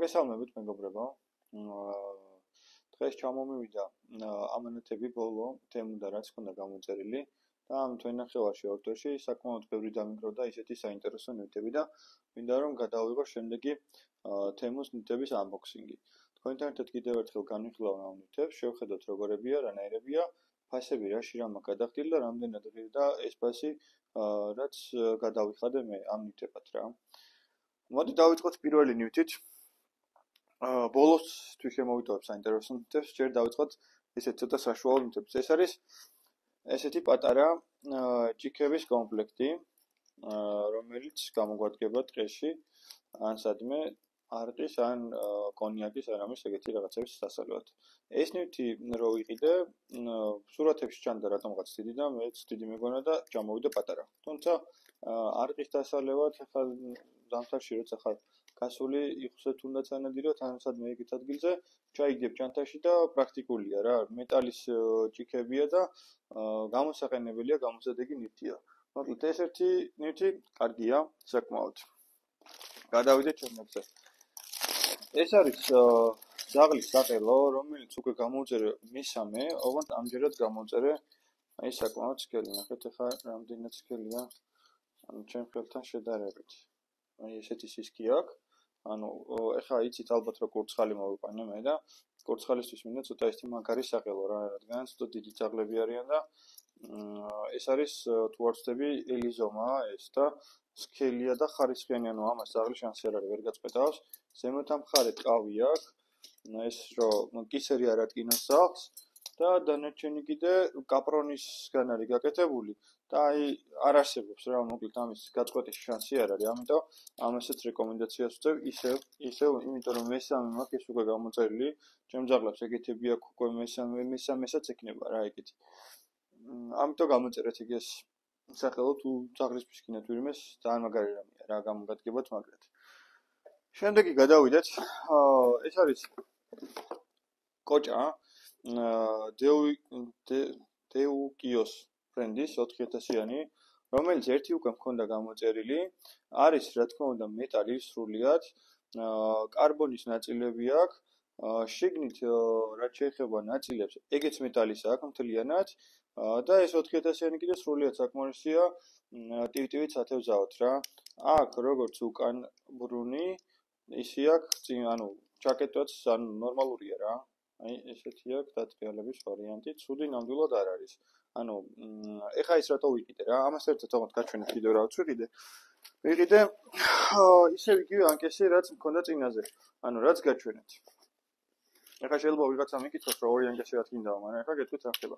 მოგესალმებით მეგობრებო. დღეს ჩამომივიდა ამანათები ბოლო თემunda რაც ქონდა გამოწერილი და ამ თვენახევარში ორ თვეში საკმაოდ ბევრი დამიკროდა ისეთი საინტერესო ნივთები და მინდა რომ გადავიღო შემდეგი თემის ნივთების unboxing-ი. თქვენთან ერთად კიდევ ერთხელ განვიხილავ ამ ნივთებს, შევხედოთ როგორებია, რანაირებია, ფასები რაში რა მაქვს გადახდილი და რამდენად ღირდა ეს ფასი რაც გადავიხადე მე ამ ნივთებად რა. მოდი დავიწყოთ პირველი ნივთით. ბოლოს თუ შემოვიტოვებ საინტერესო ნივთებს, ჯერ დავიწყოთ ესეთ ცოტა საშუალო ნივთებს. ეს არის ესეთი პატარა ჭიქების კომპლექტი, რომელიც გამოგვადგება ტყეში, ან სადმე არყის, ან კონიაკის, ან ამის ეგეთი რაღაცების სასალევად. ეს ნივთი რო ვიყიდე, სურათებში ჩანდა რატომღაც დიდი და მეც დიდი მეგონა და ჩამოვიდა პატარა. თუმცა არყის დასალევად ახლა ზამთარში როცა ხარ გასული იხსე თუნდაც ანადიროთ ან სადმე ეგეთ ადგილზე ჩაიგდებ ჩანთაში და პრაქტიკულია რა მეტალის ჭიქებია და გამოსაყენებელია გამოსადეგი ნივთია. მოკლედ ეს ერთი ნივთი კარგია საკმაოდ. გადავიდეთ ჩემებზე. ეს არის ძაღლის საყელო, რომელიც უკვე გამოვწერე მესამე, ოღონდ ამჯერად გამოვწერე აი საკმაოდ სქელი. ნახეთ ახლა რამდენად სქელია ანუ ჩემ ხელთან შედარებით. აი ესეთი სისქი აქვს. ანუ ეხლა იცით ალბათ რომ კურცხალი მოვიყვანე მე და კურცხალისთვის მინდა ცოტა ისეთი მაგარი საყელო რა, რადგან ცოტა დიდი ძაღლები არიან და ეს არის თუ არ ვცდები ელიზომაა ეს და სქელია და ხარისხიანი, ანუ ამას ძაღლი შანსი არ არის ვერ გაწყვეტავს. ზემოთ ამ მხარეთ ტყავი აქვს. ეს რომ კისერი არ ატკინოს ძაღლს და დანარჩენი კიდე კაპრონისგან არის გაკეთებული და აი არ არსებობს რა, მოკლედ ამის გაწყვეტის შანსი არ არის. ამიტომ ამასაც რეკომენდაციას ვწევ ისევ, იმიტომ რომ მესამე მაქვს ეს უკვე გამოწერილი. ჩემ ძაღლებს ეგეთები აქვს უკვე მესამესაც ექნება რა ეგეთი. ამიტომ გამოწერეთ ეგ ეს სახელო თუ ძაღლისთვის გინდათ ვირმეს, ძალიან მაგარი რამეა რა, გამოგადგებათ მაგრად. შემდეგი გადავიდეთ. ეს არის კოჭა დეუკიოს ბრენდის 4000-იანი, რომელიც ერთი უკვე მქონდა გამოწერილი, არის რა თქმა უნდა მეტალი სრულიად, კარბონის ნაწილები აქვს, შიგნით რაც შეეხება ნაწილებს, ეგეც მეტალის აქვს მთლიანად და ეს 4000-იანი კიდე სრულიად საკმარისია ტივტივით სათევზაოდ რა. აქ როგორც უკან ბრუნი, ისე აქვს წინ, ანუ ჩაკეტვაც ანუ ნორმალურია რა. აი ესეთი აქვს დატრიალების ვარიანტი, ცუდი ნამდვილად არ არის. ანუ ეხა ის რატო ვიყიდე რა, ამას ერთად თქო გაჩვენეთ კიდევ რა ვიყიდე. ვიყიდე ისევ იგივე ანკესი რაც მქონდა წინაზე. ანუ რაც გაჩვენეთ. ეხა შეიძლება ვიღაცამ იკითხოს რომ ორი ანკესი რა თქინდაო, მაგრამ ეხა გეტყვით რა ხდება.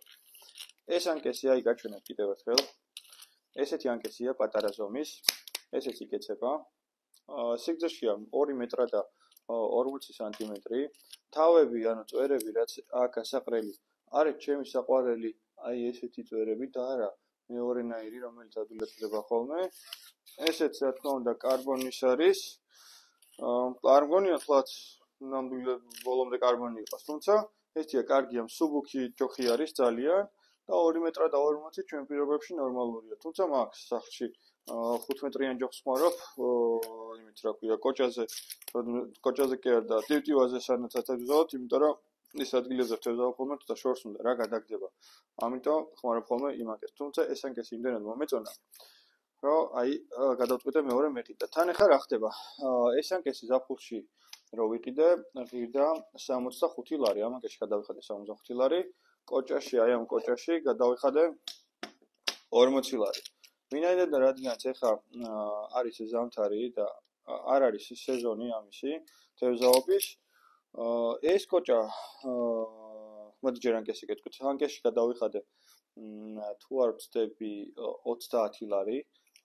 ეს ანკესი აი გაჩვენეთ კიდევ ერთხელ. ესეთი ანკესია პატარა ზომის, ესეც იკეცება. სიგრძეშია 2 მეტრა და 40 სანტიმეტრი. თავები, ანუ წვერები, რაც აქ გასაყრელი, არის ჩემი საყვარელი, აი ესეთი წვერები და არა მეორენაირი, რომელიც ადვილად ხდება ხოლმე. ესეც რა თქმა უნდა კარბონის არის. კარბონი ახლაც ნამდვილად ბოლომდე კარბონი იყოს, თუმცა ესია კარგია, მსუბუქი ჯოხი არის ძალიან და 2 მეტრა და 40 ჩვენ პირობებში ნორმალურია. თუმცა მაქვს სახლში 5 მეტრიან ჯოხს ხმარობ, იმით რა ქვია, კოჭაზე კი არა და ტივტივაზე სანაცად ვზავთ, იმიტომ რომ ის ადგილებზე ვთევზავ ხოლმე და შორს უნდა რა გადაგდება. ამიტომ ხმარობ ხოლმე იმაკეს. თუმცა ეს ანკესი იმდენად მომეწონა, რომ აი გადავწყვიტე მეორე მეყიდა. თან ახლა რა ხდება? ეს ანკესი ზაფხულში რო ვიყიდე, ღირდა 65 ლარი, ამ ანკეში გადავიხადე 65 ლარი, კოჭაში, აი ამ კოჭაში გადავიხადე 40 ლარი. ვინაიდან რადგანაც ეხა არის ზამთარი და არ არის სეზონი ამისი თევზაობის, ეს კოჭა მოდი ჯერ ანკესი გეტყვით. ანკეში გადავიხადე თუ არ ვცდები 30 ლარი,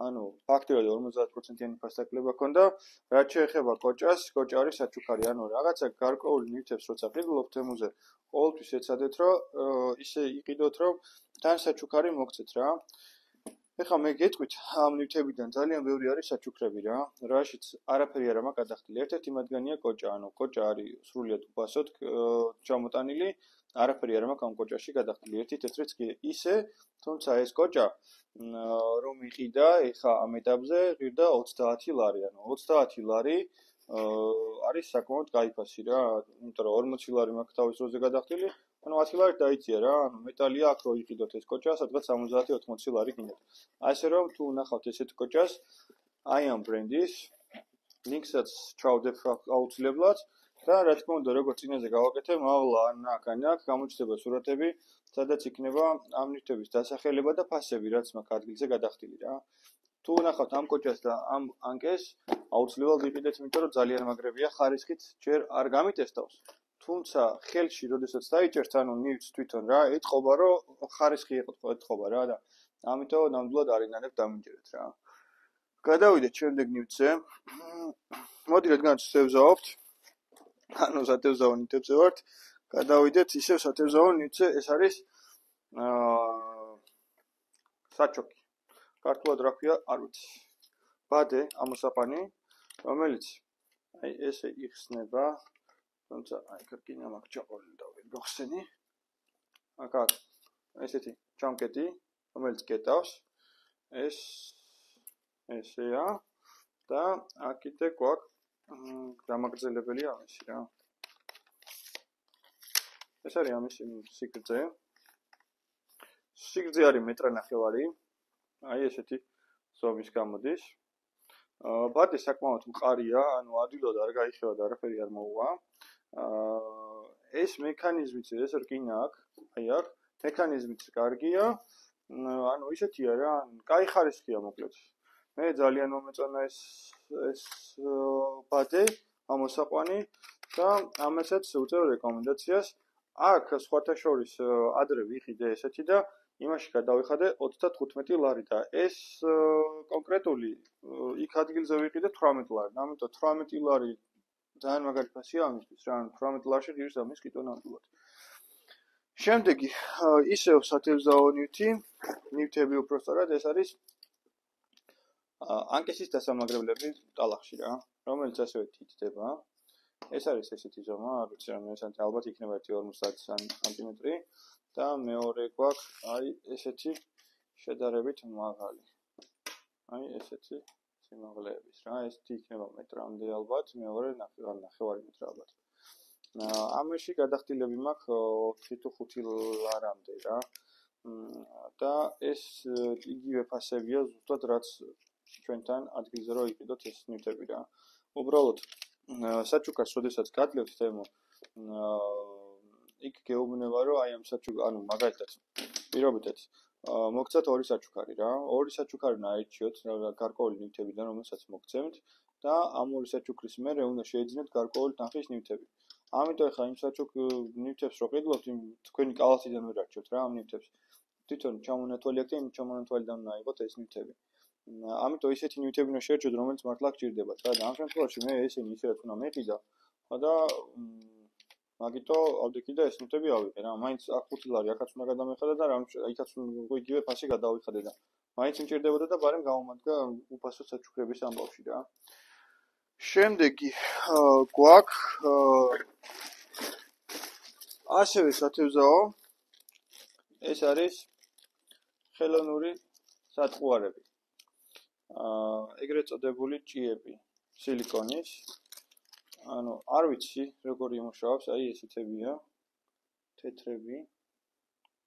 ანუ ფაქტობრივად 50%-იანი ფასდაკლება ქონდა. რაც შეეხება კოჭას, კოჭა არის საჩუქარი, ანუ რაღაცა გარკვეული ნივთებს როცა ყიდულობ თემუზე, ყოველთვის ეცადეთ რომ ისე იყიდოთ რომ თან საჩუქარი მოგცეთ რა. ეხლა მე გეტყვით ამ ნივთებიდან ძალიან ბევრი არის საჩუქრები რა, რაშიც არაფერი არ მაქვს გადახდილი. ერთ-ერთი მათგანია კოჭა, ანუ კოჭა არის სრულიად უფასოდ ჩამოტანილი, არაფერი არ მაქვს ამ კოჭაში გადახდილი. ერთი თეთრიც კი ისე, თუმცა ეს კოჭა რომ იყიდა ეხლა ამ ეტაპზე ღირდა 30 ლარი, ანუ 30 ლარი არის საკმაოდ кайფასი რა, იმიტომ რომ 40 ლარი მაქვს თავის დროზე გადახდილი, ანუ 10 ლარი დაიწია რა, ანუ მეტალია აქ რო იყიდოთ ეს კოჭა, სადღაც 70-80 ლარი გინდათ. ასე რომ თუ ნახავთ ესეთ კოჭას, აი ამ ბრენდის ლინკსაც ჩავდებ აუცილებლად და რა თქმა უნდა, როგორც წინაზე გავაკეთე, მოვლა ან აქ გამოჩნდება სურათები, სადაც იქნება ამ ნივთების დასახელება და ფასები, რაც მაქვს ადგილზე გადახდილი რა. თუ ნახავთ ამ კოჭას და ამ ანკეს, აუცილებლად იყიდეთ, იმიტომ რომ ძალიან მაგრებია ხარისხით, ჯერ არ გამიტესტავს. თუმცა ხელში, როდესაც დაიჭერთ, ანუ ნივთს თვითონ რა, ეთყობა, რომ ხარისხი ეთყობა რა და ამიტომ ნამდვილად არინანებ დამინჯერეთ რა. გადავიდეთ შემდეგ ნივთზე. მოდი რადგანაც შევზაობთ. ანუ სათევზაო ნივთებზე ვართ. გადავიდეთ ისევ სათევზაო ნივთზე, ეს არის საჩოქი. ქართულად რა ქვია, არ ვიცი. ბადე ამოსაყანი, რომელიც აი ესე იხსნება, თუმცა აი კაკინა მაქვს ჩაყოლილი და ვერ გახსენი. აქ ესეთი ჩამკეტი, რომელიც კეტავს, ესეა და აქ კიდე გვაქვს დამაგრძელებელი ამისი რა. ეს არის ამისი სიგრძე. სიგრძე არის მეტრ ნახევარი. აი ესეთი ზომის გამოდის. ბადე საკმაოდ მყარია, ანუ ადვილად არ გაიხევა და არაფერი არ მოუვა. ეს მექანიზმიც, ეს რკინა აქ, აი აქ, მექანიზმიც კარგია. ანუ ისეთია რა, კაი ხარისხია მოკლედ. მე ძალიან მომეწონა ეს ბადე, ამოსაყვანი და ამასაც უწევ რეკომენდაციას. აქ სხვათა შორის ადრე ვიყიდე ესეთი და იმაში გადავიხადე 35 ლარი და ეს კონკრეტული იქ ადგილზე ვიყიდე 18 ლარი. ამიტომ 18 ლარი ძალიან მაგარი ფასია ამისთვის რა, 18 ლარში ღირს ამის კიტო ნამდვილად. შემდეგი ისევ სათევზაო ნივთები უბრალოდ ეს არის ანკესის დასამაგრებლები ტალახში რა, რომელიც ასევე თითდება. ეს არის ესეთი ზომა, არ ვიცი რა, მე ალბათ იქნება 1.50 სანტიმეტრი და მეორე გვაქვს აი ესეთი შედარებით მაღალი. აი ესეთი სიმაღლეების რა, ეს იქნება მეტრამდე ალბათ, მეორე ნახევარი მეტრი ალბათ. ამაში გადახდილები მაქვს 4 თუ 5 ლარამდე რა. და ეს იგივე ფასებია ზუსტად რაც ჩვენთან ადგილზე რო იყიდოთ ეს ნივთები რა. უბრალოდ საჩუქარს როდესაც გადლებთ თემო იქ გეუბნება რომ აი ამ საჩუქარ ანუ მაგალითად პირობითად მოგცათ ორი საჩუქარი რა. ორი საჩუქარი ნაირჩიოთ გარკვეული ნივთებიდან რომელსაც მოგცემთ და ამ ორი საჩუქრის მერე უნდა შეიძინოთ გარკვეული თანხის ნივთები. ამიტომ ხა იმ საჩუქ ნივთებს რო ყიდულობთ თქვენი კალათიდან ვერ არჩევთ რა ამ ნივთებს. თვითონ ჩამონათვალი აქვს და იმ ჩამონათვალიდან უნდა აიღოთ ეს ნივთები. ამიტომ ისეთი ნივთები უნდა შეერჩიოთ რომელიც მართლა გჭირდებათ რა და ამ შემთხვევაში მე ესენი ისედაც უნდა მეყიდა და მაგიტო ავდექი და ეს ნივთები ავიღე რა. მაინც აქ 5 ლარი აქაც უნდა გადამეხადე და იქაც იგივე ფასი გადავიხადე და მაინც მჭირდებოდა და ბარემ გამომადგა უფასო საჩუქრების ამბავში რა. შემდეგი გვაქვს ასევე სათევზაო ეს არის ხელოვნური სატყუარები. ეგრეთ წოდებული ჭიები სილიკონის. ანუ არ ვიცი როგორ იმუშავებს, აი ესეთებია. თეთრები.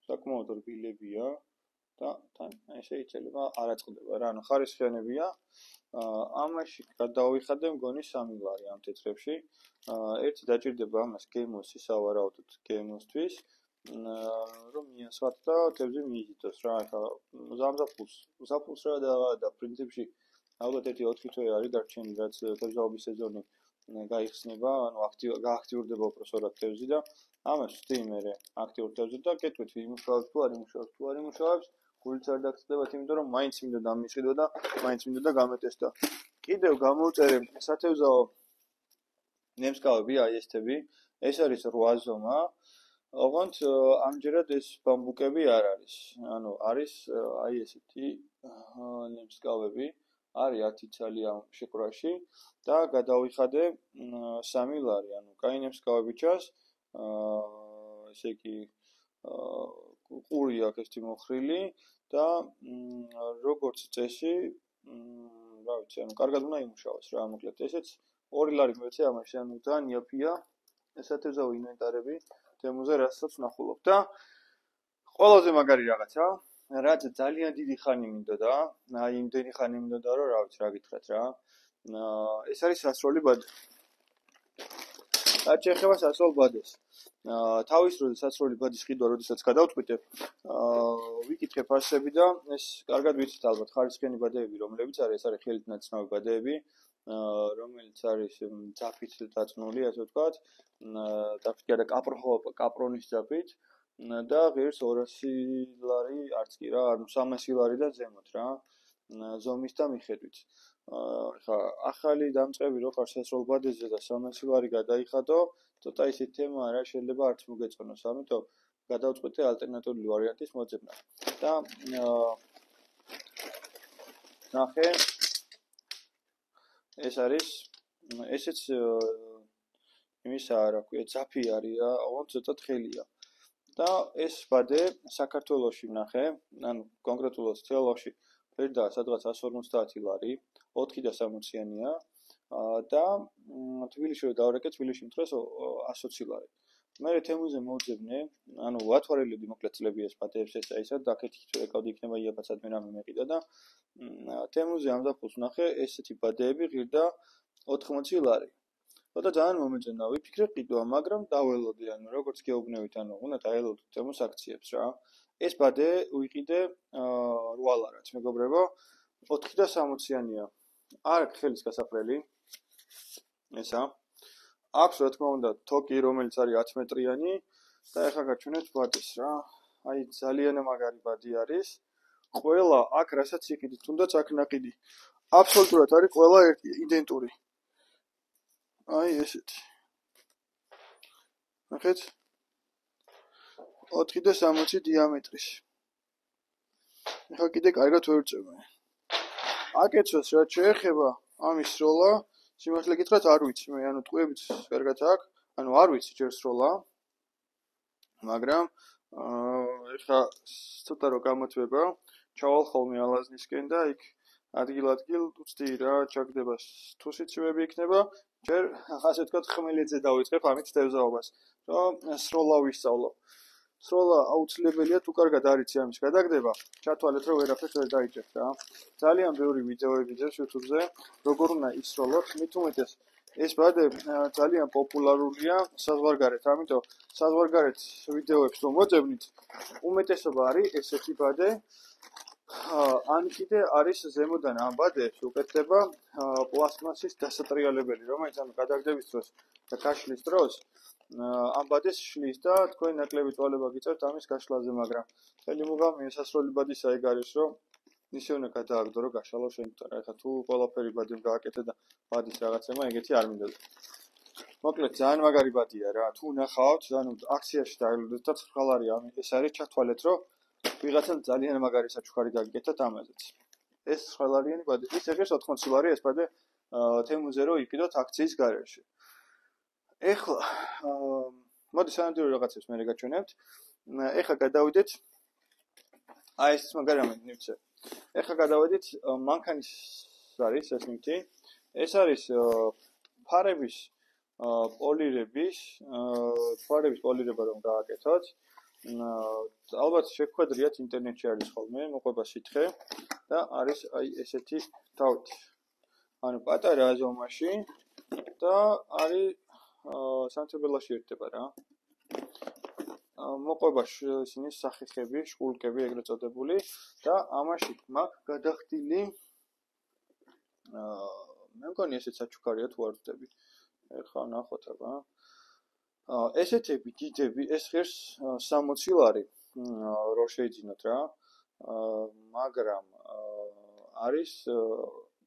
საკმაოდ რბილებია და თან ესე იწელება არ აწყდება რა. ანუ ხარისხიანებია. ამაში გადავიხადე მგონი 3 ლარი ამ თეთრებში. ერთი დაჭირდება ამას გემოსი სავარაუდოდ გემოსთვის. რომ მიასვათ და თევზი მიიზიდოს რა. ახლა ზაფხულს რა და პრინციპში ალბათ 1-4 თვე არის დარჩენილი რაც თევზაობის სეზონი გაიხსნება, ანუ გააქტიურდება უბრალოდ თევზი და ამას ვწდი მე აქტიურ თევზი და კეთვით იმუშავებს თუ არ იმუშავებს, გულიც არ დაგწდებათ, იმიტომ რომ მაინც მინდა დამისყიდო და მაინც მინდა გამეტესტო. კიდევ გამოვწერე სათევზაო ნემსკავები, აი ესთები, ეს არის 8 ზომა. ოღონდ ამჯერად ეს ბამბუკები არ არის. ანუ არის აი ესეთი ნემსკავები, არის 10 ცალი ამ შეკვრაში და გადავიხადე 3 ლარი. ანუ კაი ნემსკავები ჩანს. ესე იგი ყური აქვს ესეთი მოხრილი და როგორც წესი, რა ვიცი, ანუ კარგად უნდა იმუშავოს რა, მოკლედ ესეც 2 ლარი მეცე ამაში, ანუ ძალიან იაფია. ესათევზაო ინვენტარები, თემუზე რასაც ვნახულობ და ყველაზე მაგარი რაღაცა, რაც ძალიან დიდი ხანი მინდოდა, აი იმდენი ხანი მინდოდა, რომ რა ვიცი, რა გითხრათ რა. ეს არის სასროლი ბადე. რაც შეეხება სასროლ ბადეს. თავის დროზე სასროლი ბადის ყიდვა, როდესაც გადავწყვიტებ, ვიკითხე ფასები და ეს კარგად ვიცით ალბათ, ხარისხიანი ბადეები, რომლებიც არის, ეს არის ხელით ნაცნობი ბადეები, რომელიც არის ძაფით დაწნული, ასე ვთქვათ, ძაფით და კაპრონის ძაფით და ღირს 200 ლარი არც კი რა, ანუ 300 ლარიდან ზემოთ რა, ზომის და მიხედვით. ხა ახალი დამწყები რო ხარ სასროლ ბადეზე და 300 ლარი გადაიხადო, ცოტა ისეთი თემაა რა, შეიძლება არც მოგეწონოს, ამიტომ გადავწყვიტე ალტერნატიული ვარიანტის მოძებნა. და ნახე ეს არის ესეც იმისა რა ქვია, ძაფი არის რა, ოღონდ ცოტა თხელია. და ეს ბადე საქართველოში ნახე, ანუ კონკრეტულად თელავში ფერდა სადღაც 150 ლარი, 4 და 60-იანია და თბილისში რო დავრეკე, თბილისში მწეს 120 ლარი. მე თემუზე მოვძებნე, ანუ ვათვალელები მოკლედ წლები ეს ბადეებს ეს აისა და აქეთ ეკავდი იქნება იაფაცად მე რამე მეყიდა და თემუზე ამზაფხულს ნახე ესეთი ბადეები ღირდა 80 ლარი. და ძალიან მომეწონა, ვიფიქრე ყიდვა, მაგრამ დაველოდი, ანუ როგორც გეუბნებით, ანუ უნდა დაელოდოთ თემუს აქციებს რა. ეს ბადე ვიყიდე 8 ლარად, მეგობრებო, 4 და 60-იანია. არ აქვს ხელის გასაფრელი. ესა. აქვს რა თქმა უნდა თოკი, რომელიც არის 10 მეტრიანი და ეხლა გაჩვენებთ ბადეს რა. აი ძალიან მაგარი ბადი არის. ყველა აქ რასაც იყიდით, თუნდაც აქ ნაყიდი. აბსოლუტურად არის ყველა იდენტური. აი ესეთი. ნახეთ? 4 და 60 დიამეტრის. ეხლა კიდე კარგად ვერწევ. აკეთოს რა შეეხება ამის სროლა, სიმართლე გითხრათ არ ვიცი მე, ანუ ტყუებით კარგად აქვს, ანუ არ ვიცი ჯერ სროლა. მაგრამ ეხლა ცოტა რო გამოთვება, ჩავალ ხოლმე ალაზნისკენ და იქ ადგილ-ადგილ უცდი რა ჩაგდება თუ სიცივები იქნება, ჯერ ასე ვთქვათ ხმელეთზე დავიწყებ ამით თევზაობას, რომ სროლა ვისწავლო. სროლა აუცილებელია თუ კარგად არიცი ამის გადაგდება, ჩათვალეთ რომ ვერაფერს ვერ დაიჭერთ რა. ძალიან ბევრი ვიდეოები ძებს YouTube-ზე, როგორ უნდა ისროლოთ, მით უმეტეს ეს ბადე ძალიან პოპულარულია საზღვარგარეთ, ამიტომ საზღვარგარეთ ვიდეოებს რომ მოძებნით, უმეტესობა არის ესეთი ბადე. ან კიდე არის ზემოდან ამ ბადეებს უკეთდება პლასტმასის დასატრიალებელი, რომელიც ანუ გადაგდების დროს და გაშლის დროს ამ ბადეს შლის და თქვენ ნაკლები წვალება გიწევთ ამის გაშლაზე, მაგრამ ხელი მოგამია სასროლი ბადის ეგ არის, რომ ისე უნდა გადააგდო, რომ გაშალო შენთან. ეხლა თუ ყველაფერი ბადემ გააკეთე და ბადის რაღაცემა ეგეთი არ მინდოდა. მოკლედ ძალიან მაგარი ბადია რა. თუ ნახავთ, ანუ აქციაში დაელოდეთ და 9 ლარი ეს არის, ჩათვალეთ, რომ ვიღაცამ ძალიან მაგარი საჩუქარი გაგიკეთათ ამაზეც. ეს 9 ლარიანი ბადე. ის ეხეს 80 ლარი ეს ბადე თემუზე რო იყიდოთ აქციის გარეშე. ეხლა მოდი სანადირო რაღაცებს მე გაჩვენებთ. ეხლა გადავიდეთ აი ეს მაგარი რამე ნივთზე. ეხლა გადავიდეთ მანქანის არის ეს ნივთი. ეს არის ფარების პოლირება რომ გააკეთოთ. ალბათ შეგვქვედრიათ ინტერნეტში არის ხოლმე მოყვება სითხე და არის აი ესეთი თავით. ანუ პატარა ზომაში და არის სანთებელაში ერთება რა. მოყვება ისინი სახეხები, შკულკები ეგრეთ წოდებული და ამაში მაქვს გადახდილი მე მგონი ესეც საჩუქარია თუ არ ვწდები. ეხლა ნახოთ აბა. ესეთები დიდები, ეს ღირს 60 ლარი რო შეიძინოთ რა. მაგრამ არის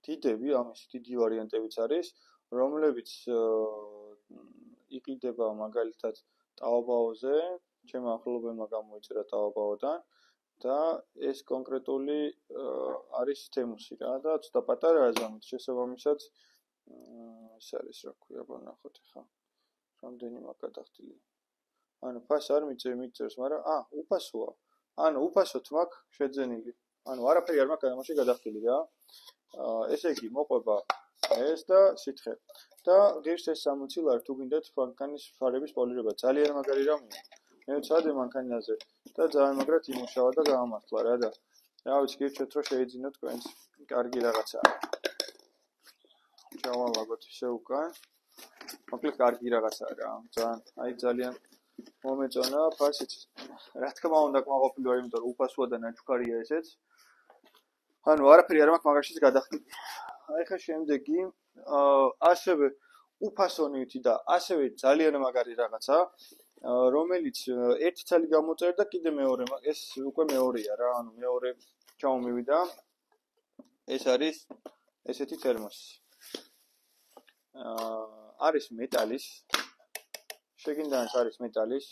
დიდები, ამის დიდი ვარიანტებიც არის, რომლებიც იყიდება მაგალითად ტაობაოზე, ჩემ ახლობელმა გამოიწერა ტაობაოდან და ეს კონკრეტული არის თემუსი რა და ცოტა პატარაა ზომით შესაბამისად ეს არის რა ქვია, ნახოთ ახლა. რამდენი მაქვს გადახდილი. ანუ ფას არ მიწერს, მაგრამ უფასოა. ანუ უფასოდ მაქვს შეძენილი. ანუ არაფერი არ მაქვს ამაში გადახდილი რა. ესე იგი მოყვება ეს და სითხე. და ღირს ეს 60 ლარი თუ გინდათ მანქანის ფარების პოლირება. ძალიან მაგარი რამეა. მე ვცადე მანქანაზე და ძალიან მაგრად იმუშავა და გაამართლა რა და რა ვიცი გირჩევთ რომ შეიძინოთ თქვენს კარგი რაღაცა. ჩავალაგოთ ისე უკან. მოკლედ კარგი რაღაცაა რა. ძალიან მომეწონა ფასიც. რა თქმა უნდა კმაყოფილი ვარ, იმიტომ რომ უფასოა და ნაჩუქარია ესეც. ანუ არაფერი არ მაქვს მაგაშიც გადახდები. ახლა შემდეგი ასევე უფასო ნივთი და ასევე ძალიან მაგარი რაღაცა, რომელიც ერთი ცალი გამოწერდა კიდე მეორე, ეს უკვე მეორეა რა, ანუ მეორე ჩამომივიდა. ეს არის ესეთი თერმოსი. არის მეტალის. შეგინდანაც არის მეტალის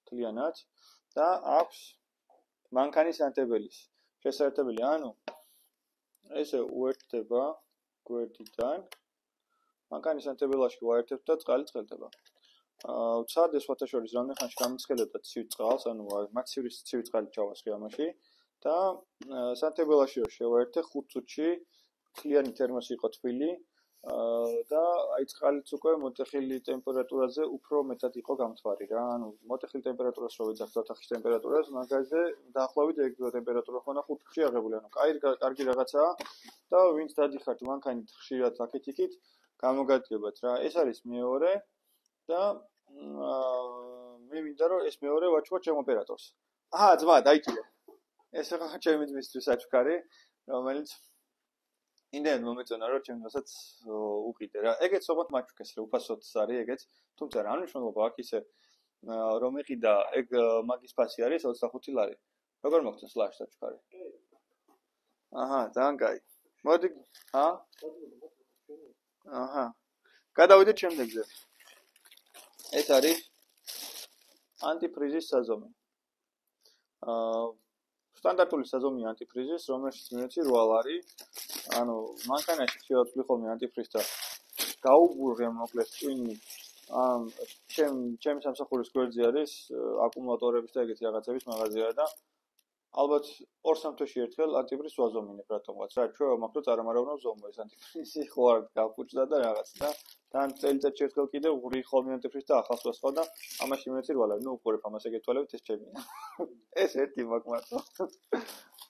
თლიანად და აქვს მანქანის ანტებელის. შესაძლებელი, ანუ ესე უერთდება გვერდიდან. მანქანის ანტებელაში ვაერთებთ და წყალი წყელდება. ვცადე სხვათა შორის რამდენ ხანში გამიცხელებდა ცივ წყალს, ანუ მათ ცივი წყალი ჩავასხე ამაში და სანტებელაში რომ შევაერთე 5 წუთში თლიანი თერმოსი იყო თბილი და აი წყალიც უკვე მოტეხილი ტემპერატურაზე უფრო მეტად იყო გამთვარი რა. ანუ მოტეხილი ტემპერატურას რო ვიძახთ ოთახის ტემპერატურას, მაგაზე დაახლოებით ეგ ტემპერატურა ხონა 5 წუთში აღებული. ანუ კარგი რაღაცაა და ვინც დადიხართ მანქანით ხშირად აქეთ-იქით გამოგადგებათ რა. ეს არის მეორე და მე მინდა რომ ეს მეორე ვაჩვენო ჩემ ოპერატორს. ძმა, დაიჭირე. ეს ახლა ჩემი ძმისთვის აჩქარი, რომელიც იმდენ მომეწონა რომ ჩემ დროსაც უყიდე რა. ეგეც ოღონდ მაჩუქეს რა, უფასოდ არის ეგეც, თუმცა რა მნიშვნელობა აქვს ისე რომ ეყიდა, ეგ მაგის ფასი არის 25 ლარი. როგორ მოგწონს ლაშს აჩქარი? ძალიან კაი. მოდი, გადავიდეთ შემდეგზე. ეს არის ანტიფრიზის საზომი. სტანდარტული საზომი ანტიფრიზის, რომელშიც მინუცი 8 ლარი. ანუ მანქანაში შევაწვდი ხოლმე ანტიფრიზს და გაუბურღე მოკლედ ტვინი. ჩემი სამსახურის გვერდზე არის აკუმულატორების და ეგეთი რაღაცების მაღაზია და ალბათ 2-3 თვეში ერთხელ ანტიფრიზს ვაზომინებ რატომღაც რა. ჩვენ მაქვს წარმარავნა ზომვა ეს ანტიფრიზი ხო არ გაფუჭდა და რაღაც და თან წელიწადში ერთხელ კიდე ვღრი ხოლმე ანტიფრიზს და ახალს ვასხავ და ამაში მინუცი 8 ლარი. ნუ უყურებ ამას ეგ ეთვალებით ეს ჩემია. ეს ერთი მაქვს.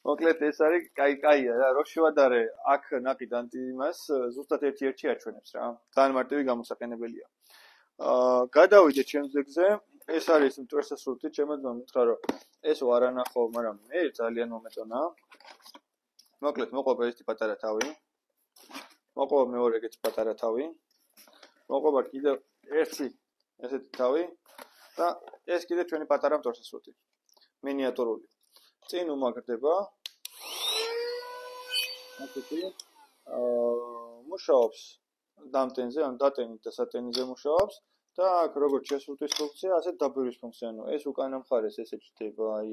მოკლედ ეს არის კაია რა. რო შევადარე აქ ნაყიდ ანტიმას ზუსტად ერთ-ერთი აჩვენებს რა. ძალიან მარტივი გამოსაყენებელია. გადავიდეთ შემდეგზე. ეს არის მტვერსასრუტი, ჩემო მითხრა რომ ეს ვარ ანახო, მაგრამ მე ძალიან მომეწონა. მოკლედ მოყვება ერთი პატარა თავი. მოყვება მეორე ეგეთი პატარა თავი. მოყვება კიდევ ერთი ესეთი თავი და ეს კიდე ჩვენი პატარა მტვერსასრუტი. მინიატურული. წინ უმაგრდება. ასეთი მუშაობს დამტენზე, ან დატენით და სატენიზე მუშაობს. და აქ როგორც შესრულთვის ფუნქცია, ასე დაბერის ფუნქცია. ანუ ეს უკანა მხარეს ესე ჩდება აი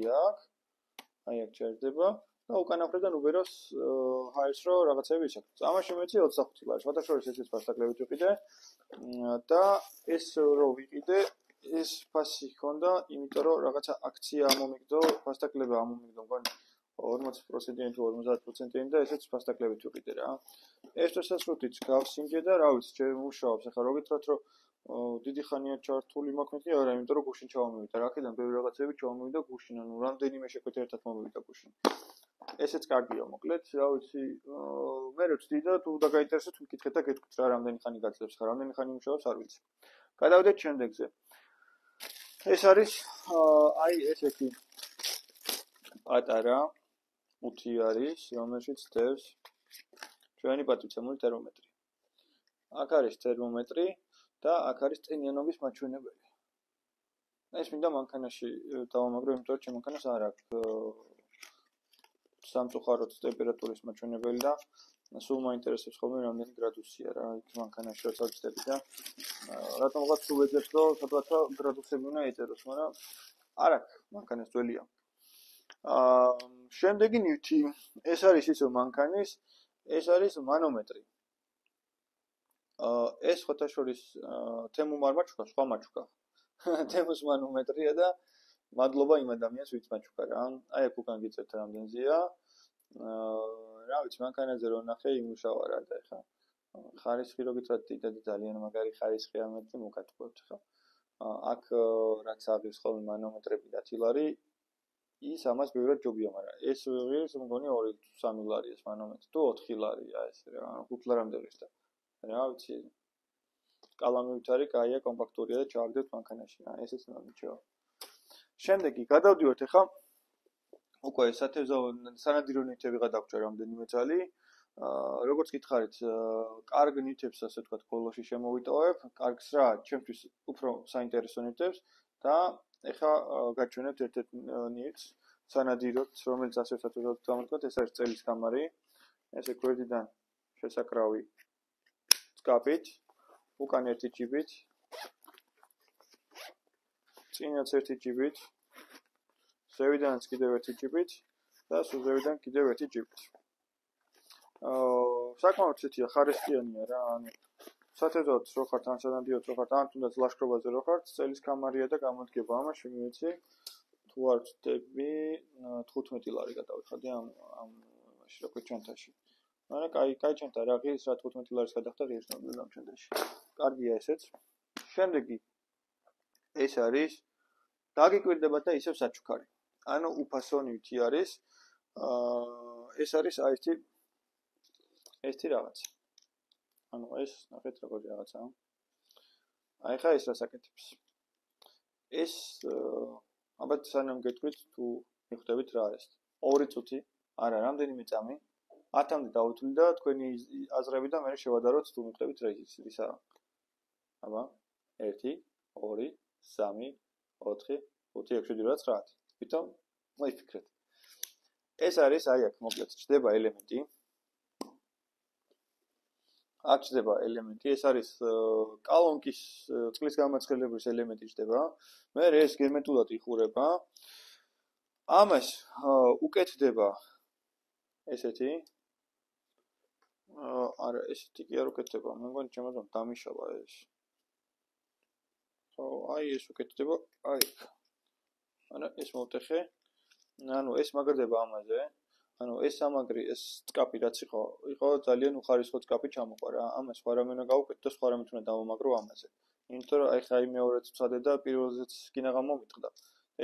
აქ ჩერდება და უკანა მხრიდან უბერავს ჰაერს რო რაღაცები ისაკეთებს. ამაში მეცი 25 ლარი. სხვათა შორის ესეც ფასტაკლებით ვიყიდე და ეს რო ვიყიდე, ეს ფასი ჰქონდა, იმიტომ რომ რაღაცა აქცია ამომიგდო, ფასტაკლება ამომიგდო, მგონი 40%-იანი თუ 50%-იანი და ესეც ფასტაკლებით ვიყიდე რა. ეს თვისასრუთიც გავსინჯე და რა ვიცი, მუშაობს. ახლა რო გითხრათ რომ დიდი ხანია ჩართული მაქვს მეტი არა, იმიტომ რომ გუშინ ჩავამოვიდა. რაკიდან ბევრი რაღაცები ჩავამოვიდა გუშინ, ანუ რამდენიმე შეკვეთ ერთად მომივიდა გუშინ. ესეც კარგია, მოკლედ, რა ვიცი, მე რო ვწდი და თუ დაგაინტერესოთ, მკითხეთ და გეტყვით რა რამდენი ხანი გაძლევს, ხა რამდენი ხანი მუშაობს, არ ვიცი. გადავიდეთ შემდეგზე. ეს არის აი ესეთი პატარა მუთი არის, რომელშიც დევს ჩვენი პატივცემული თერმომეტრი. აქ არის თერმომეტრი და აქ არის წენიანობის მაჩვენებელი. ეს მინდა მანქანაში დავამაგრო, იმიტომ რომ ჩემ მანქანას არ აქვს სამწუხაროდ ტემპერატურის მაჩვენებელი და სულ მაინტერესებს ხოლმე რამდენი გრადუსია რა იქ მანქანაში როცა ვწდები და რატომღაც სულ ვეძებს რომ სადღაცა გრადუსები უნდა ეწეროს, მაგრამ არ აქვს მანქანის ძველია. შემდეგი ნივთი, ეს არის ისო მანქანის, ეს არის მანომეტრი. ეს ხოთა შორის თემუმ არ მაჩუქა, სხვა მაჩუქა. თემუს მანომეტრია და მადლობა იმ ადამიანს, ვინც მაჩუქა რა. აი აქ უკან გიწევთ რამდენზეა. რა ვიცი, მანქანაზე რო ნახე, იმუშავა რა და ეხა ხარისხი რო გითხრათ დიდად ძალიან მაგარი ხარისხი ამეთ მოგატყუებთ ხო? აქ რაც აღის ხოლმე მანომეტრები და თილარი ის ამას ბევრად ჯობია, მაგრამ ეს ვიღებს მგონი 2-3 ლარი ეს მანომეტრი თუ 4 ლარია ეს რა, 5 ლარამდე ღირს და რა ვიცი. კალამებით არის, კაია, კომპაქტურია და ჩავაგდეთ მანქანაში. ესეც მომიჩევა. შემდეგი გადავდივართ ახლა უკვე სათევზაო სანადირო ნივთები გადაგჭირ რამდენიმე წელი. როგორც გითხარით, კარგ ნივთებს ასე ვთქვათ, ბოლოში შემოვიტოვებ, კარგს რა, ჩემთვის უფრო საინტერესო ნივთებს და ეხლა გაჩვენებთ ერთ-ერთ ნივთს, სანადიროთ, რომელიც ასე სათევზაოდ დავამტკბოთ, ეს არის წელის კამარი. ესე გვერდიდან შესაკრავი სკაპით, უკან ერთი ჯიბით, წინაც ერთი ჯიბით, ზევიდანაც კიდევ ერთი ჯიბით და სულ ზევიდან კიდევ ერთი ჯიბით. საკმაოდ ცეთია, ხარისხიანია რა, ანუ სათევზაოდ რო ხართ, ან სანადიროდ რო ხართ, ან თუნდაც ლაშქრობაზე რო ხართ, წელის კამარია და გამოდგება ამაში, ვიცი, თუ არ ვწდები, 15 ლარი გადავიხადე ამ იმაში, როგორ ჩანთაში. მაგრამ კაი ჩანთა რა, ღირს რა 15 ლარის გადახდა ღირს ნამდვილად ამ ჩანთაში. კარგია ესეც. შემდეგი ეს არის დაგიკვირდებათ და ისევ საჩუქარი. ანუ უფასო ნივთი არის. ეს არის აი ერთი რაღაც. ანუ ეს ნახეთ როგორი რაღაცაა. აი ხა ეს რას აკეთებს. ეს ალბათ სანამ გეტყვით თუ მიხვდებით რა არის. 2 წუთი, არა, რამდენიმე წამი 10-მდე დაუთვლი და თქვენი აზრები და მე შევადაროთ თუ მიხვდებით რა ისაა. აბა 1 2 3 4 5 6 7 8 9. თვითონ მოიფიქრეთ. ეს არის აი აქ მოკლედ ჩდება ელემენტი. აქ ჩდება ელემენტი, ეს არის კალონკის წყლის გამაცხელების ელემენტი ჩდება. მე ეს გერმენტულად იხურება. ამას უკეთდება ესეთი არა, ესეთი კი არ უკეთდება, მე მგონი ჩემთან დამიშალა ეს. აი ეს უკეთდება, აი. არა, ეს მოვტეხე. ანუ ეს მაგრდება ამაზე. ანუ ეს სამაგრი, ეს სკაპი რაც იყო ძალიან უხარისხო სკაპი ჩამოყვა რა. ამას სხვა რამე უნდა გავუკეთო, სხვა რამე უნდა დავამაგრო ამაზე. იმიტომ რომ აი ხა მეორეც ვცადე და პირველზეც კინაღა მომიტყდა.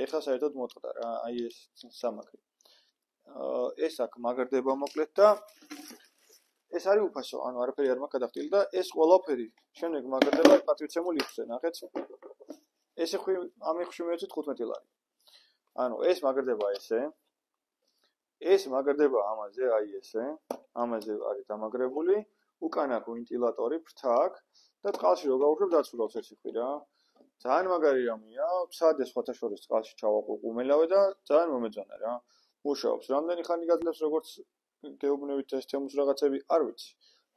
ეხლა საერთოდ მოტყდა რა, აი ეს სამაგრი. ეს აქ მაგრდება მოკლედ და ეს არის უფასო, ანუ არაფერი არ მაქვს გადახდილი და ეს ყველაფერი შემდეგ მაგრდება პატრიცემული იხსე, ნახეთ. ესე ამ ეხში მეცით 15 ლარი. ანუ ეს მაგრდება ესე. ეს მაგრდება ამაზე, აი ესე. ამაზე არის დამაგრებული, უკან აქვს ვენტილატორი, ფრთა აქვს და წყალში რო გავუშვებ დაცურავს ეს ხვი რა. ძალიან მაგარი რამეა, ვცადე სხვათა შორის წყალში ჩავაყუყუმელავე და ძალიან მომეწონა რა. მუშაობს. რამდენი ხანი გაძლევს როგორც გეუბნებით ეს თემის რაღაცები არ ვიცი.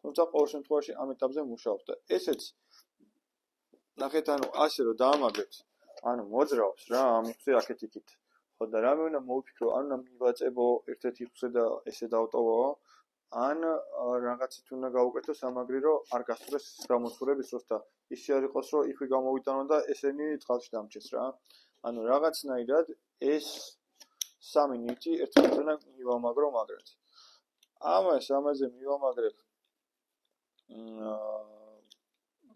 თუმცა ყოველ შემთხვევაში ამ ეტაპზე მუშაობს და ესეც ნახეთ, ანუ ასე რომ დაამაგრებთ, ანუ მოძრაობს რა, ამიხსე აქეთ იქით. ხო და რამე უნდა მოვიფიქრო, ან უნდა მივაწებო ერთ-ერთი ხსე და ესე დავტოვო, ან რაღაცით უნდა გავუკეთო სამაგრი, რომ არ გასწრეს გამოსურების დროს და ისე არ იყოს, რომ იხვი გამოვიტანო და ესენი წყალში დამჭეს რა. ანუ რაღაცნაირად ეს სამი ნივთი ერთმანეთთან მივამაგრო მაგრად. ამაზე მივამაგრებ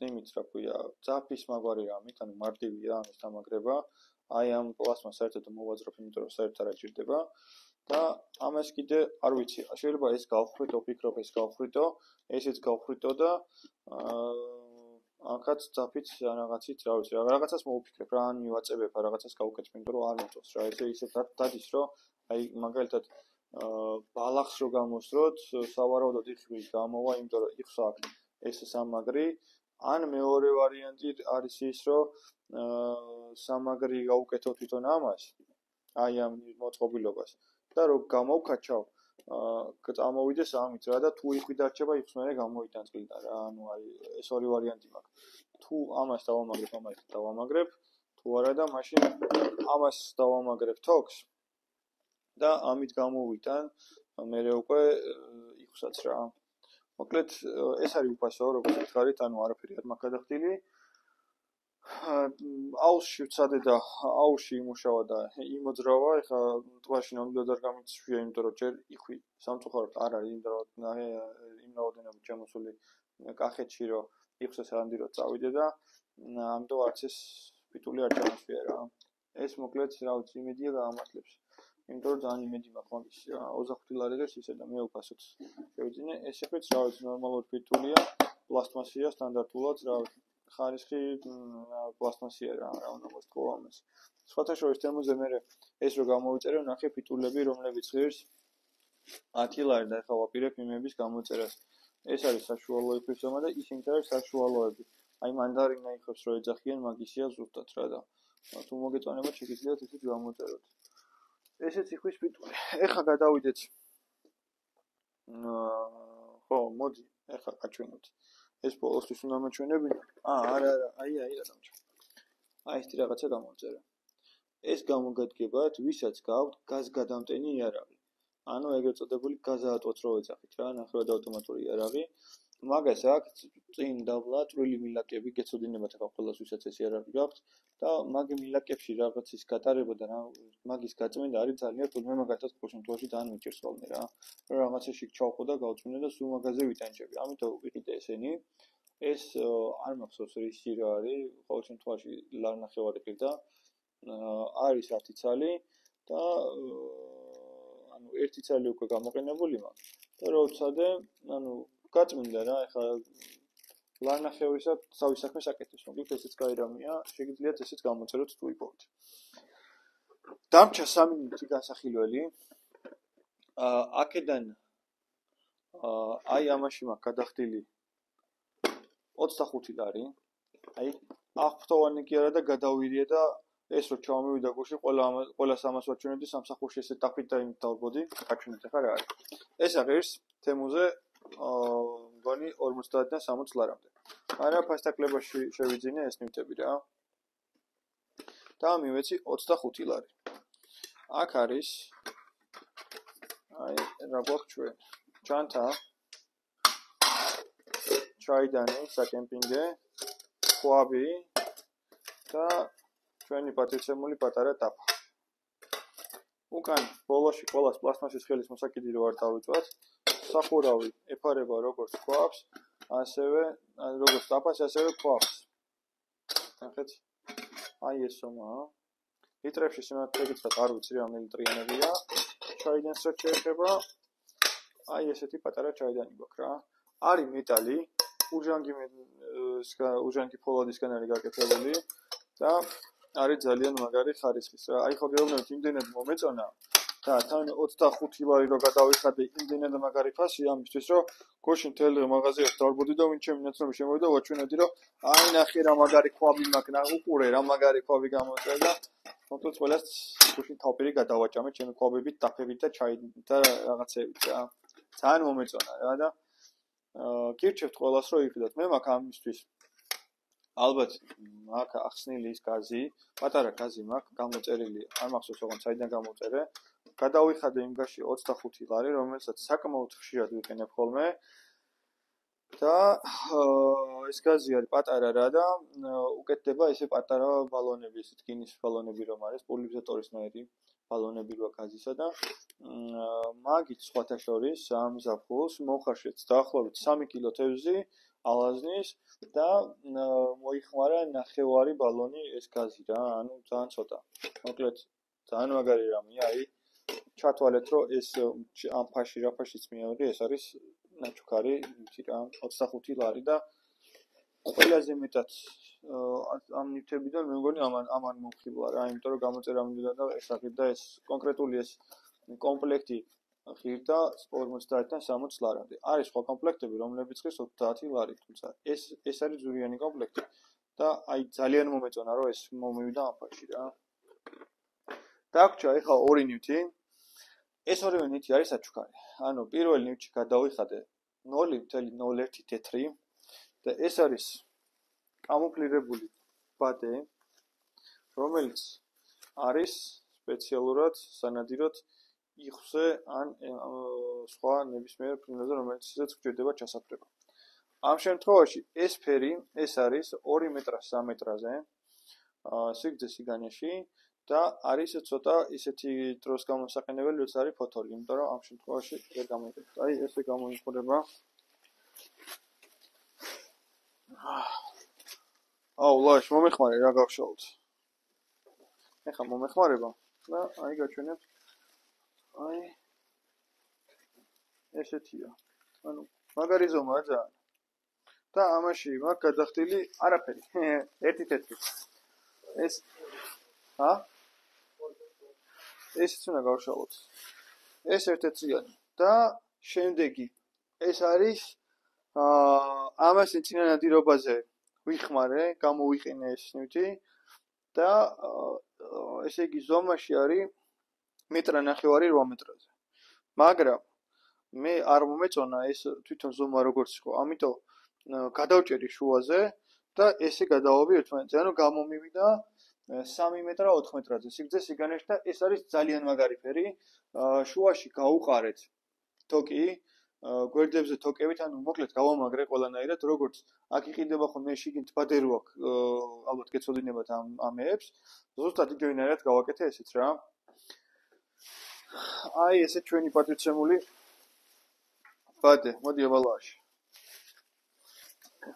იმით რა ქვია, ძაფის მაგვარი რამით, ანუ მარტივია ამის დამაგრება. აი ამ პლასმას საერთოდ მოვაძრობ, იმიტომ რომ საერთოდ არ აჭირდება და ამას კიდე არ ვიცი, შეიძლება ეს გავხრიტო, ვფიქრობ ეს გავხრიტო, ესეც გავხრიტო და ახაც ძაფით რაღაცით, რა ვიცი, რაღაცას მოვიფიქრებ რა, ან მივაწებებ, რაღაცას გავუკეთებ, იმიტომ რომ არ მოწონს რა, ესე დადის, რომ აი მაგალითად ბალახს რო გამოსროთ, სავარაუდოდ იხვი გამოვა, იმიტომ რომ იხსა აქ ეს სამაგრი, ან მეორე ვარიანტი არის ის, რომ სამაგრი გავუკეთო თვითონ ამას, აი ამ მოწყობილობას და რო გამოვკაჩავ, წამოვიდეს ამით რა და თუ იხვი დარჩება, იხს მერე გამოვიტან წყლიდან რა, ანუ აი ეს ორი ვარიანტი მაქვს. თუ ამას დავამაგრებ, თუ არა და მაშინ ამას დავამაგრებ თოქს და ამით გამოვიტან, მერე უკვე იხსაც რა. მოკლედ ეს არის უფასო, როგორც გითხარით, ანუ არაფერი არ მაქვს გადახდილი. აუზში ვცადე და აუზში იმუშავა და იმოძრავა. ეხლა ტბაში ნამდვილად არ გამიწვია, იმიტომ რომ ჯერ იქვი სამწუხაროდ არ არის იმ რაოდენობით შემოსული კახეთში, რომ იხსეს ამდენ რომ წავიდე და ამდენ არც ეს პიტული არ ჩამოსვია რა. ეს მოკლედ რა ვიცი, იმედია გაამართლებს. იმიტომ რომ ძალიან იმედი მაქვს მაგის 25 ლარი და ისე და მე უფასოდ შევიძინე. ეს შეფეც რა ვიცი, ნორმალური პიტულია, პლასტმასია სტანდარტულად, რა ვიცი. ხარისხი პლასტმასია რა უნდა მოსთხოვა ამას. სხვათა შორის თემოზე მე ეს რო გამოვიწერე, ნახე პიტულები, რომლებიც ღირს 10 ლარი და ეხლა ვაპირებ იმების გამოწერას. ეს არის საშუალო იფრიზომა და ისინი არის საშუალოები. აი მანდარინა იხებს რო ეძახიან, მაგისია ზუსტად რა და თუ მოგეწონებათ შეგიძლიათ ისიც გამოწეროთ. ესეც იხვის პიტული. ეხლა გადავიდეთ. ხო, მოდი, ეხლა გაჩვენოთ. ეს ბოლოსთვის უნდა მოჩვენებინო. არა, აი რა დამჭა. აი ეს რაღაცა გამოწერა. ეს გამოგადგებათ, ვისაც გაქვთ გაზგადამტენი იარაღი. ანუ ეგრეთ წოდებული გაზაატვაც რო ეძახით რა, ნახევრად ავტომატური იარაღი. მაგას აქვს წინ დაბლა წვრილი მილაკები, გეცოდინებათ ახლა ყველას ვისაც ეს იარაღი გაქვთ და მაგ მილაკებში რაღაცის გატარება და მაგის გაწმენდა არის ძალიან თუნდაც მაგათაც პროცენტუალში ძალიან მიჭირს ხოლმე რა. რაღაცაში ჩავყო და გავწმინე და სულ მაგაზე ვიტანჯები. ამიტომ ვიყიდე ესენი. ეს არ მახსოვს ისი რა არის, ყოველ შემთხვევაში ლარნახევარი ყიდა. არის 10 ცალი და ანუ 1 ცალი უკვე გამოყენებული მაქვს. და რო ვცადე, ანუ გაწმინდა რა, ეხლა ლარნახევრისა თავის საქმეს აკეთებს, მოკლედ ესეც კაი რამეა, შეგიძლიათ ესეც გამოწეროთ თუ იპოვოთ. დამჭა 3 მინუტი განსახილველი. აქედან აი ამაში მაქვს გადახდილი 25 ლარი. აი აღფრთოვანი კი არა და გადავირიე და ეს რო ჩავმივიდა გუშინ, ყველას ამას ვაჩვენებდი სამსახურში ესე ტაფით და იმით დავბოდი, გაჩვენეთ ახლა რა არის. ეს აღერს თემუზე მგონი 50-დან 60 ლარამდე. მაგრამ ფასტაკლებაში შევიძინე ეს ნივთები რა. და მივეცი 25 ლარი. აქ არის აი რა გვაქვს ჩვენ. ჩანთა ჩაიდანი, საკემპინგე, ხვავი და ჩვენი პატიცემული პატარა ტაფა. უკან ბოლოში ყველას პლასმასის ხელის მოსაკიდი რო არ დავიწვათ, სახურავი ეფარება როგორც ხვავს, ასევე როგორც ტაფას, ასევე ხვავს. ნახეთ. აი ეს სომაა. ლიტრებში შემოგეკითხათ, არ ვიცი რა მილიტრიანებია. ჩაიდანს რა შეეხება. აი ესეთი პატარა ჩაიდანი გვაქვს რა. არის მეტალი, უჟანგი ფოლადისგან არის გაკეთებული და არის ძალიან მაგარი ხარისხის რა. აი ხო გეუბნებით, იმდენად მომეწონა და თან 25 ლარი რო გადავიხადე, იმდენად მაგარი ფასი ამისთვის, რომ გუშინ თელ მაღაზიაში დავბოდი და ვინ ჩემი ნაცნობი შემოვიდა, ვაჩვენებდი, რომ აი ნახე რა მაგარი ხვავი მაქვს, უყურე რა მაგარი ხვავი გამოწერა და მოკლედ ყველას გუშინ თავპირი გადავაჭამე ჩემი ხვავებით, ტაფებით და ჩაიდით და რაღაცებით რა. ძალიან მომეწონა რა და გირჩევთ ყველას რომ იყიდოთ. მე მაქვს ამისთვის ალბათ მაქვს ახსნილი ის გაზი, პატარა გაზი მაქვს გამოწერილი, არ მახსოვს ოღონდ საიდან გამოწერე. გადავიხადე იმ გაში 25 ლარი, რომელსაც საკმაოდ ხშირად ვიყენებ ხოლმე. და ეს გაზი არის პატარა რა და უკეთდება ესე პატარა ბალონები, ესე ტკინის ბალონები რომ არის, პულვერიზატორისნაირი ბალონები როა გაზისა და მაგით სხვათა შორის ამ ზაფხულს მოხარშეთ დაახლოებით 3 კილო თევზი ალაზნის და მოიხმარა ნახევარი ბალონი ეს გაზი რა, ანუ ძალიან ცოტა. მოკლედ ძალიან მაგარი რამეა, აი ჩათვალეთ რომ ეს ამ ფაში რა ფაშიც მეორე ეს არის ნაჩუქარი, იცი რა, 25 ლარი და ყველაზე მეტად ამ ნივთებიდან მე მგონი ამან მომხიბლა რა, იმიტომ რომ გამოწერა მინდა და ეს აღირდა ეს კონკრეტული ეს კომპლექტი ღირდა 50-დან 60 ლარამდე. არის სხვა კომპლექტები, რომლებიც ღირს 30 ლარი, თუმცა ეს არის ზურიანი კომპლექტი და აი ძალიან მომეწონა რომ ეს მომივიდა ამ ფაში რა. დაგჭა ეხლა ორი ნივთი. ეს ორივე ნივთი არის საჩუქარი. ანუ პირველ ნივთში გადავიხადე 0.01 თეთრი და ეს არის კამუფლირებული ბადე, რომელიც არის სპეციალურად სანადიროდ იხსე ან სხვა ნებისმიერ ფრინველზე, რომელიც ისეც გვჭირდება ჩასაფრება. ამ შემთხვევაში ეს ფერი, ეს არის 2 მეტრა 3 მეტრაზე, სიგრძე სიგანეში და არის ცოტა ისეთი დროს გამოსაყენებელი, რაც არის ფოთოლი, იმიტომ რომ ამ შემთხვევაში ვერ გამოიყენებთ. აი, ესე გამოიყურება. აუ, ლაშ, მომეხმარე რა გავშალოთ. ეხლა მომეხმარება და აი გაჩვენებთ. აი ესეთია. ანუ მაგარი ზომაა ძალიან. და ამაში მაქვს გადახდილი არაფერი. ერთი თეთრი. ეს ესეც უნდა გავშალოთ. ეს ერთ-ერთიანი და შემდეგი ეს არის ამას წინა ნადირობაზე ვიხმარე, გამოვიყენე ეს ნივთი და ესე იგი ზომაში არის 1.5 მეტრ 8 მეტრაზე. მაგრამ მე არ მომეწონა ეს თვითონ ზომა როგორც იყო, ამიტომ გადავჭერი შუაზე და ესე გადავავი ერთმანეთზე, ანუ გამომივიდა 3 მეტრ 4 მეტრაზე სიგრძე სიგანეში და ეს არის ძალიან მაგარი ფერი. შუაში გაუყარეთ თოკი, გვერდებზე თოკებით, ანუ მოკლედ გავამაგრე ყველანაირად, როგორც აქ იყიდება ხოლმე შიგნით ბადერო აქვს, ალბათ გეცოდინებათ ამებს. ზუსტად იგივენაირად გავაკეთე ესეც რა. აი ესე ჩვენი პატრიცემული ბადე, მოდი აბალაში.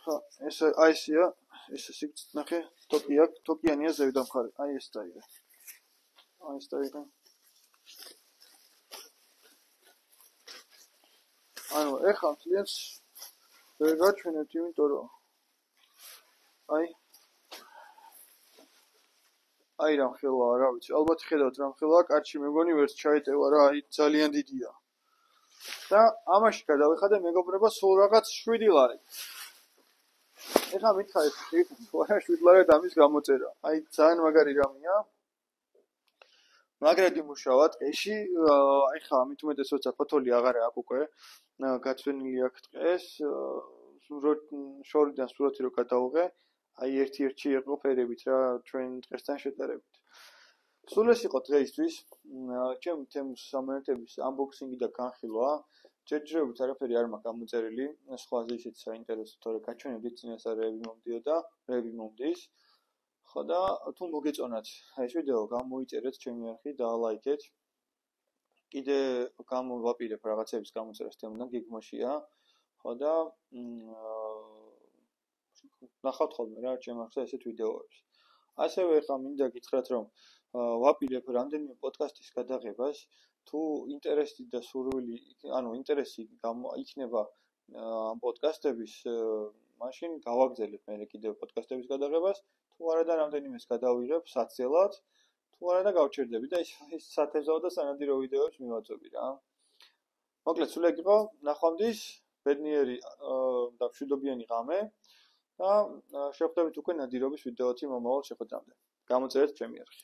ხა, ეს აი ესია, ეს სიგრძე ნახე, თოკი აქვს, თოკიანია ზევდა მხარე. აი ეს დაიღე. აი ეს დაიღე. ანუ ეხლა მთლიანს ვერ გაჩვენებთ, იმიტომ რომ აი რამ ხელაა, რა ვიცი, ალბათ ხედავთ რამ ხელაა, კაცი მეგონი ვერც ჩაეტევა რა, აი ძალიან დიდია. და ამაში გადავიხადე მეგობრებო, სულ რაღაც 7 ლარი. ეხლა მითხარით, რა 7 ლარი დამის გამოწერა. აი ძალიან მაგარი რამეა. მაგრად იმუშავა ტყეში, აი ხა ამით უმეტეს როცა ფოთოლი აღარა აქვს უკვე, გაცვენილი აქვს ტყეს, შორიდან სურათი რო გადავიღე, აი ერთ-ერთი იყო ფერებით რა, ჩვენ ტყესთან შეტარებით. სულ ეს იყო დღეისთვის, ჩემი თემის სამონეტების unboxing-ი და განხილვა. ჯერჯერობით არაფერი არ მაქვს გამოწერილი, სხვაზე ისეთი საინტერესო, თორე გაჩვენებდით წინასწარ რევი მომდის. ხო და თუ მოგეწონათ ეს ვიდეო, გამოიწერეთ ჩემი არხი და ლაიქეთ. კიდე გამოვაპირებ რაღაცების გამოწერას თემიდან გეგმაშია. ხო და ნახავთ ხოლმე რა ჩემ არხზე ესეთ ვიდეოებს. ასევე ხა მინდა გითხრათ რომ ვაპირებ რამდენიმე პოდკასტის გადაღებას, თუ ინტერესი და სურვილი, ანუ ინტერესი იქნება ამ პოდკასტების, მაშინ გავაგრძელებ მე კიდევ პოდკასტების გადაღებას, თუ არა და რამდენიმეს გადავიღებ საცელად, თუ არა და გავჩერდები და ის სათევზაო და სანადირო ვიდეოებს მივაწვევი რა. მოკლედ სულ ეგ იყო, ნახვამდის, ბედნიერი და მშვიდობიანი ღამე და შევხვდებით უკვე ნადირობის ვიდეოთი მომავალ შეხვედრამდე. გამოწერეთ ჩემი არხი.